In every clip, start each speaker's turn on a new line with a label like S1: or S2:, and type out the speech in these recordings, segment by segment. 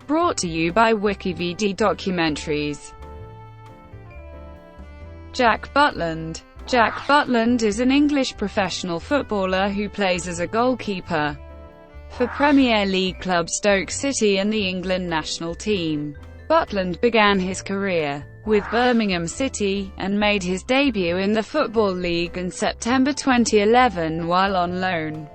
S1: brought to you by WikiVidi Documentaries. Jack Butland. Jack Butland is an English professional footballer who plays as a goalkeeper for Premier League club Stoke City and the England national team. Butland began his career with Birmingham City, and made his debut in the Football League in September 2011 while on loan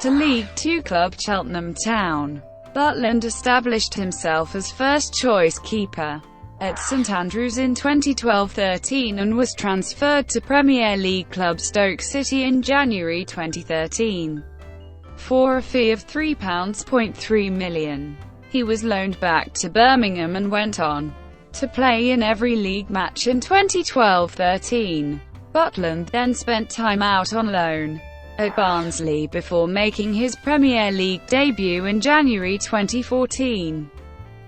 S1: to League Two club Cheltenham Town. Butland established himself as first-choice keeper at St Andrews in 2012-13 and was transferred to Premier League club Stoke City in January 2013 for a fee of £3.3 million. He was loaned back to Birmingham and went on to play in every league match in 2012-13. Butland then spent time out on loan at Barnsley before making his Premier League debut in January 2014.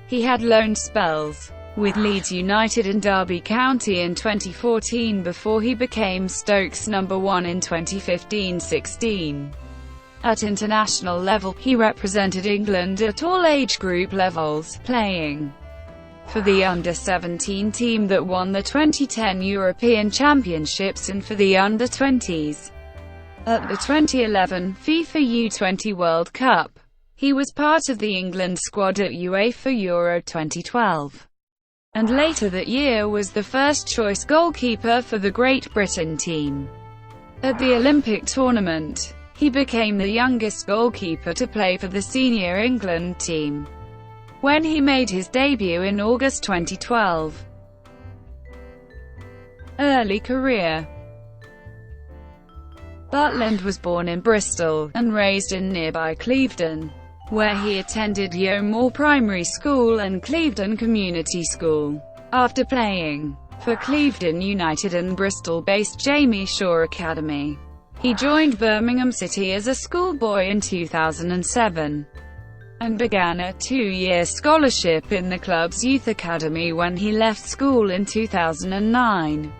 S1: He had loan spells with Leeds United and Derby County in 2014 before he became Stoke's number one in 2015-16. At international level, he represented England at all age group levels, playing for the under-17 team that won the 2010 European Championships and for the under-20s at the 2011 FIFA U20 World Cup. He was part of the England squad at UEFA Euro 2012. And later that year was the first-choice goalkeeper for the Great Britain team. At the Olympic tournament, he became the youngest goalkeeper to play for the senior England team when he made his debut in August 2012. Early career. Butland was born in Bristol, and raised in nearby Clevedon, where he attended Yeomore Primary School and Clevedon Community School. After playing for Clevedon United and Bristol-based Jamie Shaw Academy, he joined Birmingham City as a schoolboy in 2007, and began a two-year scholarship in the club's youth academy when he left school in 2009.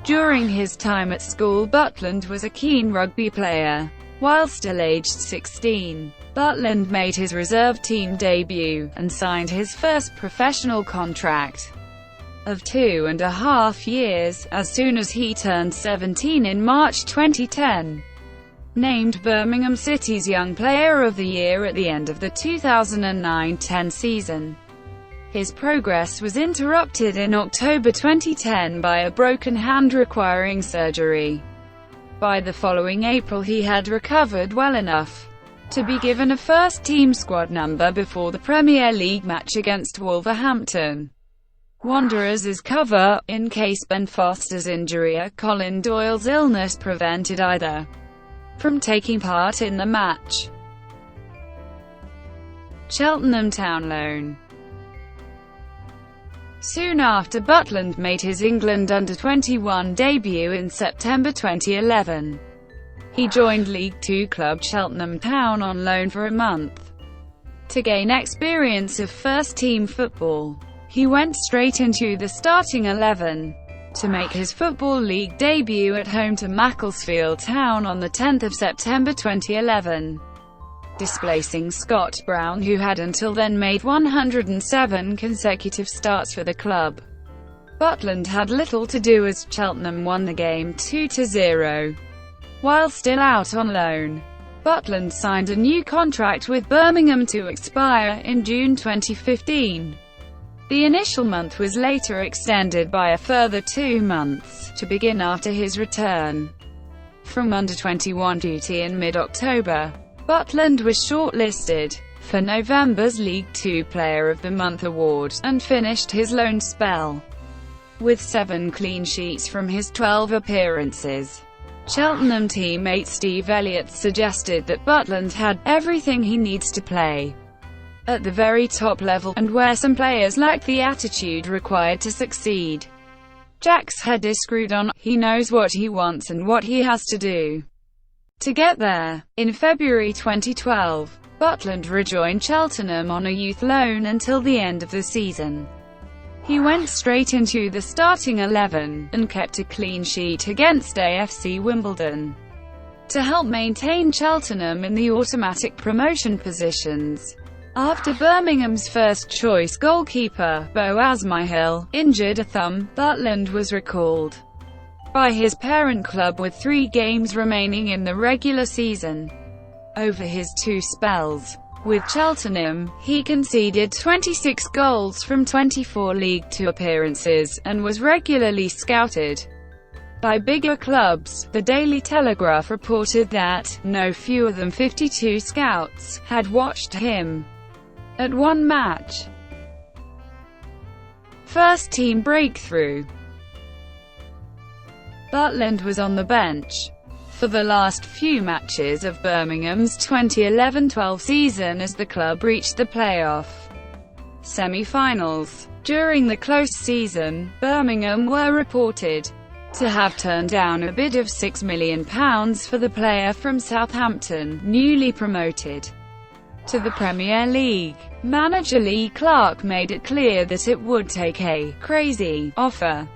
S1: During his time at school, Butland was a keen rugby player. While still aged 16, Butland made his reserve team debut, and signed his first professional contract of 2.5 years, as soon as he turned 17 in March 2010. Named Birmingham City's Young Player of the Year at the end of the 2009-10 season. His progress was interrupted in October 2010 by a broken hand requiring surgery. By the following April he had recovered well enough to be given a first-team squad number before the Premier League match against Wolverhampton Wanderers' cover, in case Ben Foster's injury or Colin Doyle's illness prevented either from taking part in the match. Cheltenham Town loan. Soon after, Butland made his England under-21 debut in September 2011. He joined League Two club Cheltenham Town on loan for a month to gain experience of first-team football. He went straight into the starting 11 to make his Football League debut at home to Macclesfield Town on the 10th of September 2011, displacing Scott Brown, who had until then made 107 consecutive starts for the club. Butland had little to do as Cheltenham won the game 2-0. While still out on loan, Butland signed a new contract with Birmingham to expire in June 2015. The initial month was later extended by a further 2 months, to begin after his return from under-21 duty in mid-October. Butland was shortlisted for November's League Two Player of the Month award, and finished his loan spell with 7 clean sheets from his 12 appearances. Cheltenham teammate Steve Elliott suggested that Butland had everything he needs to play at the very top level, and where some players lacked the attitude required to succeed. Jack's head is screwed on, he knows what he wants and what he has to do to get there. In February 2012, Butland rejoined Cheltenham on a youth loan until the end of the season. He went straight into the starting 11, and kept a clean sheet against AFC Wimbledon to help maintain Cheltenham in the automatic promotion positions. After Birmingham's first-choice goalkeeper, Boaz Myhill, injured a thumb, Butland was recalled by his parent club with 3 games remaining in the regular season. Over his 2 spells with Cheltenham, he conceded 26 goals from 24 League Two appearances, and was regularly scouted by bigger clubs. The Daily Telegraph reported that no fewer than 52 scouts had watched him at one match. First team breakthrough. Butland was on the bench for the last few matches of Birmingham's 2011-12 season as the club reached the playoff semi-finals. During the close season, Birmingham were reported to have turned down a bid of £6 million for the player from Southampton, newly promoted to the Premier League. Manager Lee Clark made it clear that it would take a «crazy» offer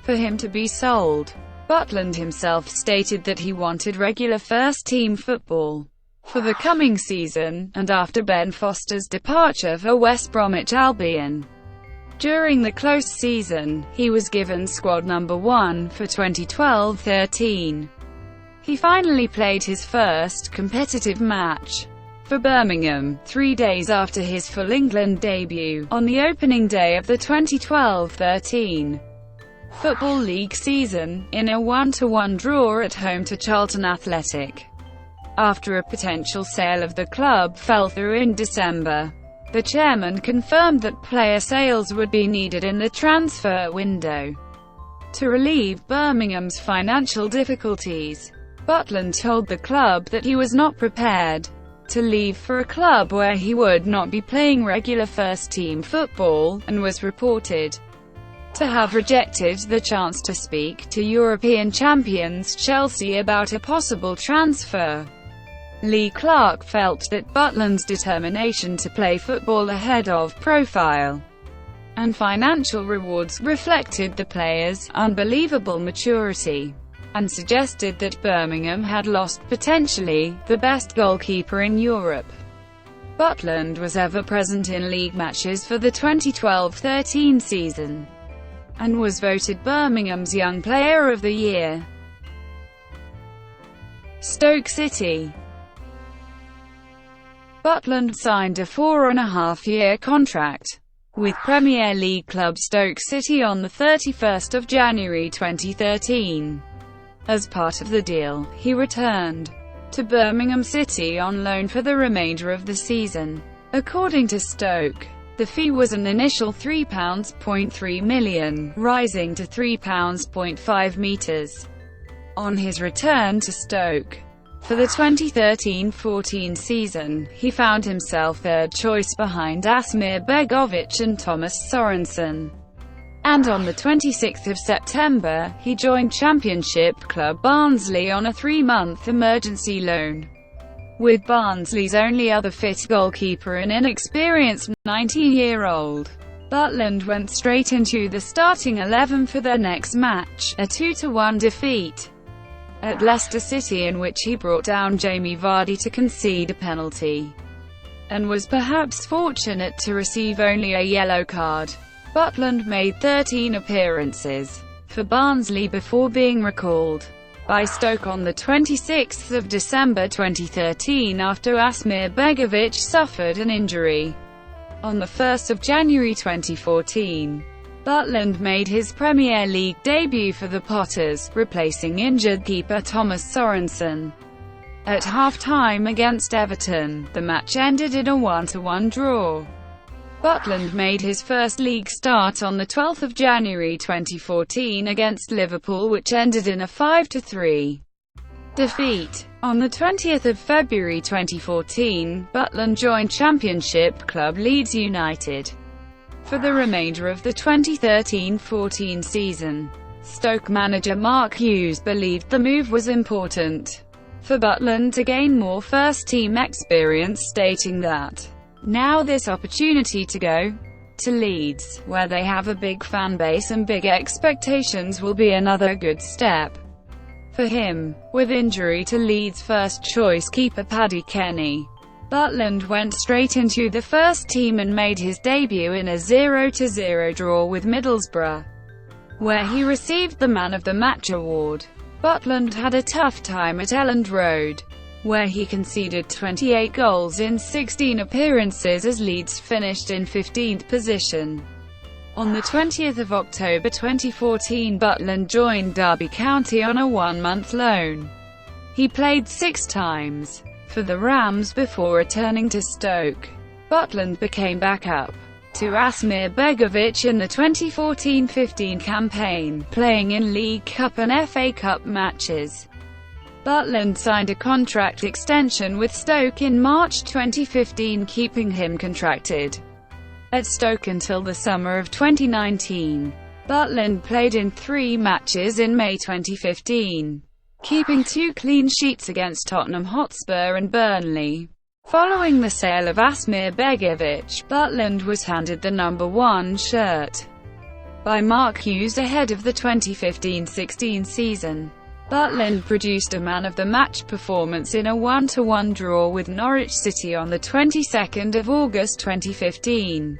S1: for him to be sold. Butland himself stated that he wanted regular first-team football for the coming season, and after Ben Foster's departure for West Bromwich Albion during the close season, he was given squad number 1 for 2012-13. He finally played his first competitive match for Birmingham 3 days after his full England debut, on the opening day of the 2012-13 Football League season, in a 1-1 draw at home to Charlton Athletic. After a potential sale of the club fell through in December, the chairman confirmed that player sales would be needed in the transfer window to relieve Birmingham's financial difficulties. Butland told the club that he was not prepared to leave for a club where he would not be playing regular first-team football, and was reported to have rejected the chance to speak to European champions Chelsea about a possible transfer. Lee Clark felt that Butland's determination to play football ahead of profile and financial rewards reflected the player's unbelievable maturity, and suggested that Birmingham had lost potentially the best goalkeeper in Europe. Butland was ever present in league matches for the 2012-13 season, and was voted Birmingham's Young Player of the Year. Stoke City. Butland signed a 4.5-year contract with Premier League club Stoke City on 31 January 2013. As part of the deal, he returned to Birmingham City on loan for the remainder of the season. According to Stoke, the fee was an initial £3.3 million, rising to £3.5 million on his return to Stoke. For the 2013-14 season, he found himself third choice behind Asmir Begovic and Thomas Sorensen. And on 26 September, he joined Championship club Barnsley on a 3-month emergency loan. With Barnsley's only other fit goalkeeper an inexperienced 19-year-old, Butland went straight into the starting 11 for their next match, a 2-1 defeat at Leicester City, in which he brought down Jamie Vardy to concede a penalty, and was perhaps fortunate to receive only a yellow card. Butland made 13 appearances for Barnsley before being recalled by Stoke on 26 December 2013 after Asmir Begovic suffered an injury. On 1 January 2014, Butland made his Premier League debut for the Potters, replacing injured keeper Thomas Sorensen. At half-time against Everton, the match ended in a 1-1 draw. Butland made his first league start on 12 January 2014 against Liverpool, which ended in a 5-3 defeat. On 20 February 2014, Butland joined Championship club Leeds United for the remainder of the 2013-14 season. Stoke manager Mark Hughes believed the move was important for Butland to gain more first-team experience, stating that now this opportunity to go to Leeds, where they have a big fan base and big expectations, will be another good step for him. With injury to Leeds' first-choice keeper Paddy Kenny, Butland went straight into the first team and made his debut in a 0-0 draw with Middlesbrough, where he received the Man of the Match award. Butland had a tough time at Elland Road, where he conceded 28 goals in 16 appearances as Leeds finished in 15th position. On the 20th of October 2014, Butland joined Derby County on a one-month loan. He played 6 times for the Rams before returning to Stoke. Butland became backup to Asmir Begovic in the 2014-15 campaign, playing in League Cup and FA Cup matches. Butland signed a contract extension with Stoke in March 2015, keeping him contracted at Stoke until the summer of 2019. Butland played in 3 matches in May 2015, keeping 2 clean sheets against Tottenham Hotspur and Burnley. Following the sale of Asmir Begovic, Butland was handed the number 1 shirt by Mark Hughes ahead of the 2015-16 season. Butland produced a man-of-the-match performance in a 1-1 draw with Norwich City on the 22nd of August 2015.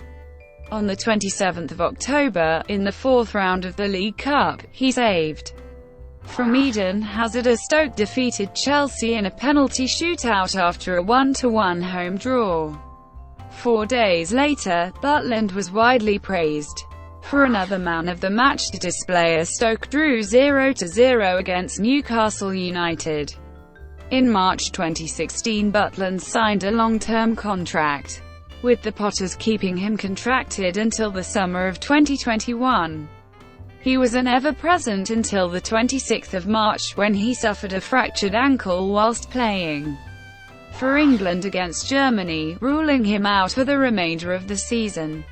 S1: On the 27th of October, in the 4th round of the League Cup, he saved from Eden Hazard as Stoke defeated Chelsea in a penalty shootout after a 1-1 home draw. 4 days later, Butland was widely praised for another man-of-the-match display as Stoke drew 0-0 against Newcastle United. In March 2016, Butland signed a long-term contract with the Potters, keeping him contracted until the summer of 2021. He was an ever-present until the 26th of March, when he suffered a fractured ankle whilst playing for England against Germany, ruling him out for the remainder of the season.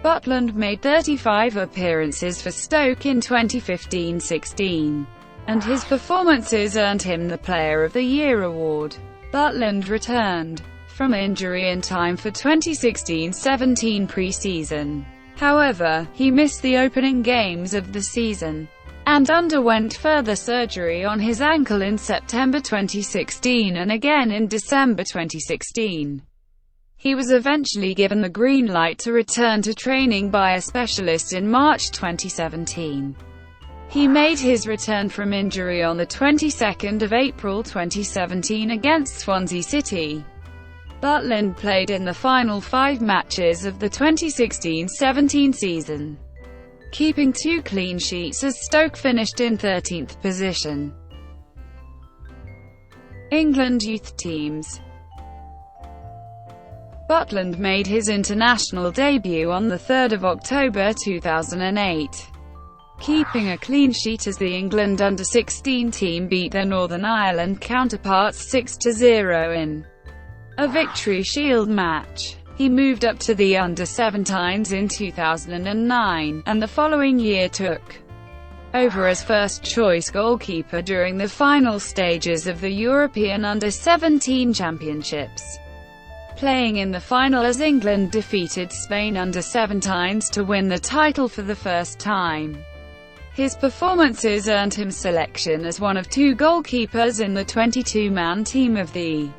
S1: Butland made 35 appearances for Stoke in 2015-16, and his performances earned him the Player of the Year award. Butland returned from injury in time for 2016-17 pre-season. However, he missed the opening games of the season, and underwent further surgery on his ankle in September 2016 and again in December 2016. He was eventually given the green light to return to training by a specialist in March 2017. He made his return from injury on the 22nd of April 2017 against Swansea City. Butland played in the final 5 matches of the 2016-17 season, keeping 2 clean sheets as Stoke finished in 13th position. England youth teams. Butland made his international debut on 3 October 2008, keeping a clean sheet as the England under-16 team beat their Northern Ireland counterparts 6-0 in a Victory Shield match. He moved up to the under-17s in 2009, and the following year took over as first-choice goalkeeper during the final stages of the European Under-17 Championships, playing in the final as England defeated Spain under-17s to win the title for the first time. His performances earned him selection as one of 2 goalkeepers in the 22-man team of the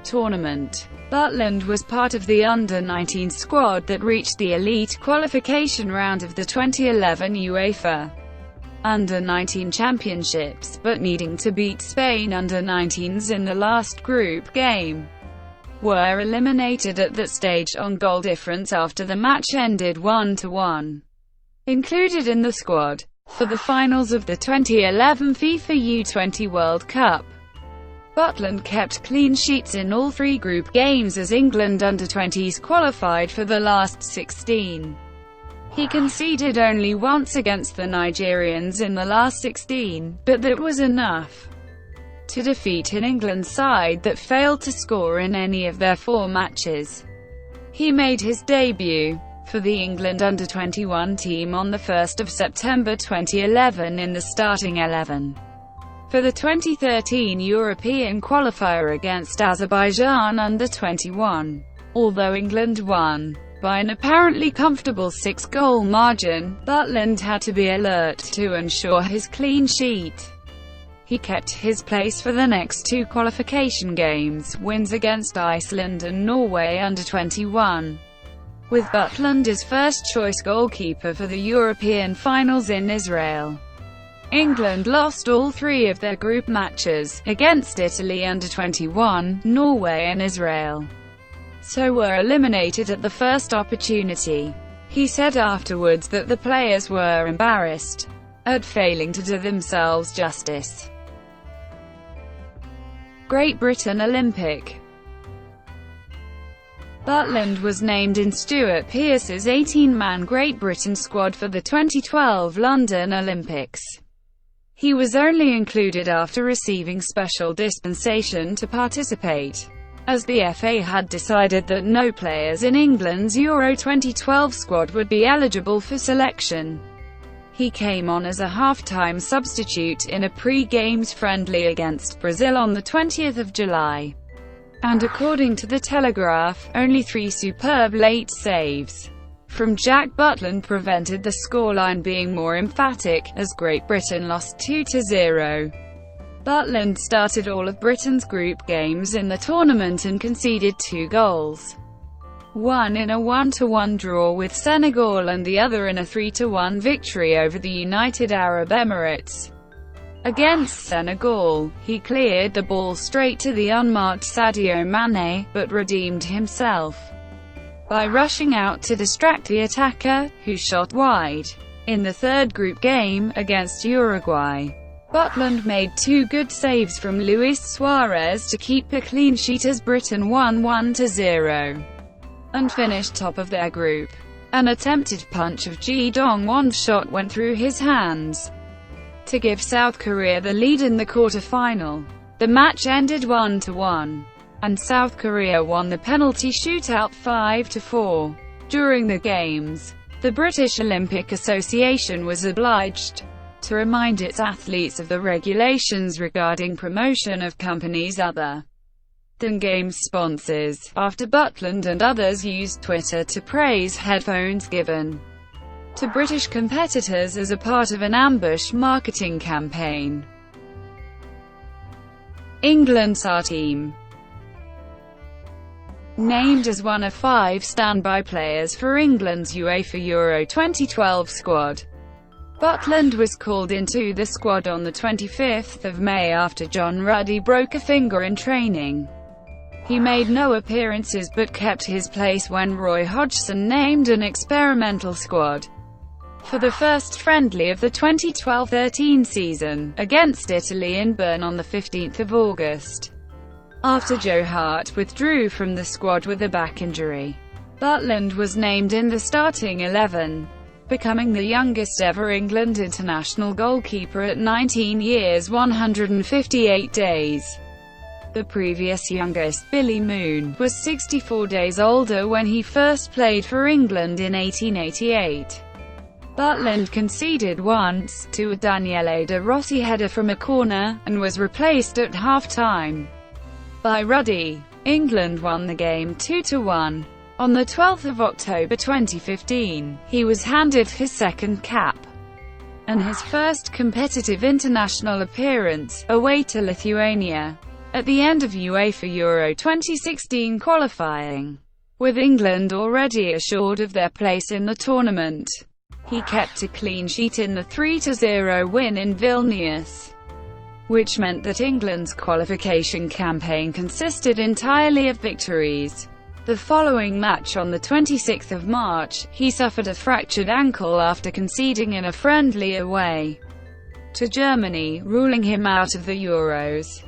S1: tournament. Butland was part of the under-19 squad that reached the elite qualification round of the 2011 UEFA Under-19 Championships, but needing to beat Spain under-19s in the last group game, were eliminated at that stage on goal difference after the match ended 1-1. Included in the squad for the finals of the 2011 FIFA U20 World Cup, Butland kept clean sheets in all 3 group games as England under-20s qualified for the last 16. He conceded only once against the Nigerians in the last 16, but that was enough to defeat an England side that failed to score in any of their 4 matches. He made his debut for the England under-21 team on 1 September 2011 in the starting 11 for the 2013 European qualifier against Azerbaijan under-21. Although England won by an apparently comfortable 6-goal margin, Butland had to be alert to ensure his clean sheet. He kept his place for the next two qualification games, wins against Iceland and Norway under-21, with Butland as first-choice goalkeeper for the European finals in Israel. England lost all three of their group matches, against Italy under-21, Norway and Israel, so were eliminated at the first opportunity. He said afterwards that the players were embarrassed at failing to do themselves justice. Great Britain Olympic. Butland was named in Stuart Pearce's 18-man Great Britain squad for the 2012 London Olympics. He was only included after receiving special dispensation to participate, as the FA had decided that no players in England's Euro 2012 squad would be eligible for selection. He came on as a half-time substitute in a pre-games friendly against Brazil on the 20th of July. And according to The Telegraph, only 3 superb late saves from Jack Butland prevented the scoreline being more emphatic, as Great Britain lost 2-0. Butland started all of Britain's group games in the tournament and conceded 2 goals. One in a 1-1 draw with Senegal and the other in a 3-1 victory over the United Arab Emirates. Against Senegal, he cleared the ball straight to the unmarked Sadio Mane, but redeemed himself by rushing out to distract the attacker, who shot wide. In the third group game, against Uruguay, Butland made 2 good saves from Luis Suarez to keep a clean sheet as Britain won 1-0. And finished top of their group. An attempted punch of Ji Dong-won's shot went through his hands to give South Korea the lead in the quarter-final. The match ended 1-1, and South Korea won the penalty shootout 5-4. During the games, the British Olympic Association was obliged to remind its athletes of the regulations regarding promotion of companies other than Games sponsors, after Butland and others used Twitter to praise headphones given to British competitors as a part of an ambush marketing campaign. England's Firstteam. Named as one of 5 standby players for England's UEFA Euro 2012 squad, Butland was called into the squad on the 25th of May after John Ruddy broke a finger in training. He made no appearances but kept his place when Roy Hodgson named an experimental squad for the first friendly of the 2012-13 season, against Italy in Bern on the 15th of August. After Joe Hart withdrew from the squad with a back injury, Butland was named in the starting 11, becoming the youngest ever England international goalkeeper at 19 years 158 days. The previous youngest, Billy Moon, was 64 days older when he first played for England in 1888. Butland conceded once, to a Daniele De Rossi header from a corner, and was replaced at half-time by Ruddy. England won the game 2-1. On the 12th of October 2015, he was handed his second cap and his first competitive international appearance, away to Lithuania, at the end of UEFA Euro 2016 qualifying. With England already assured of their place in the tournament, he kept a clean sheet in the 3-0 win in Vilnius, which meant that England's qualification campaign consisted entirely of victories. The following match on the 26th of March, he suffered a fractured ankle after conceding in a friendly away to Germany, ruling him out of the Euros.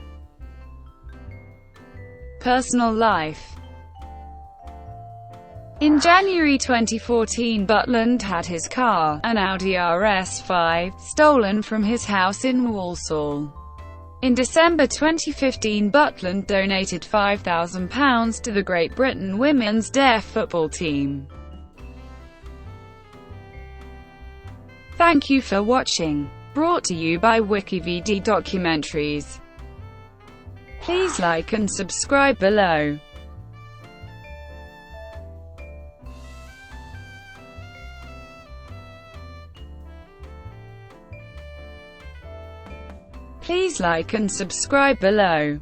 S1: Personal life. In January 2014, Butland had his car, an Audi RS5, stolen from his house in Walsall. In December 2015, Butland donated £5,000 to the Great Britain women's deaf football team. Thank you for watching. Brought to you by WikiVidi Documentaries. Please like and subscribe below. Please like and subscribe below.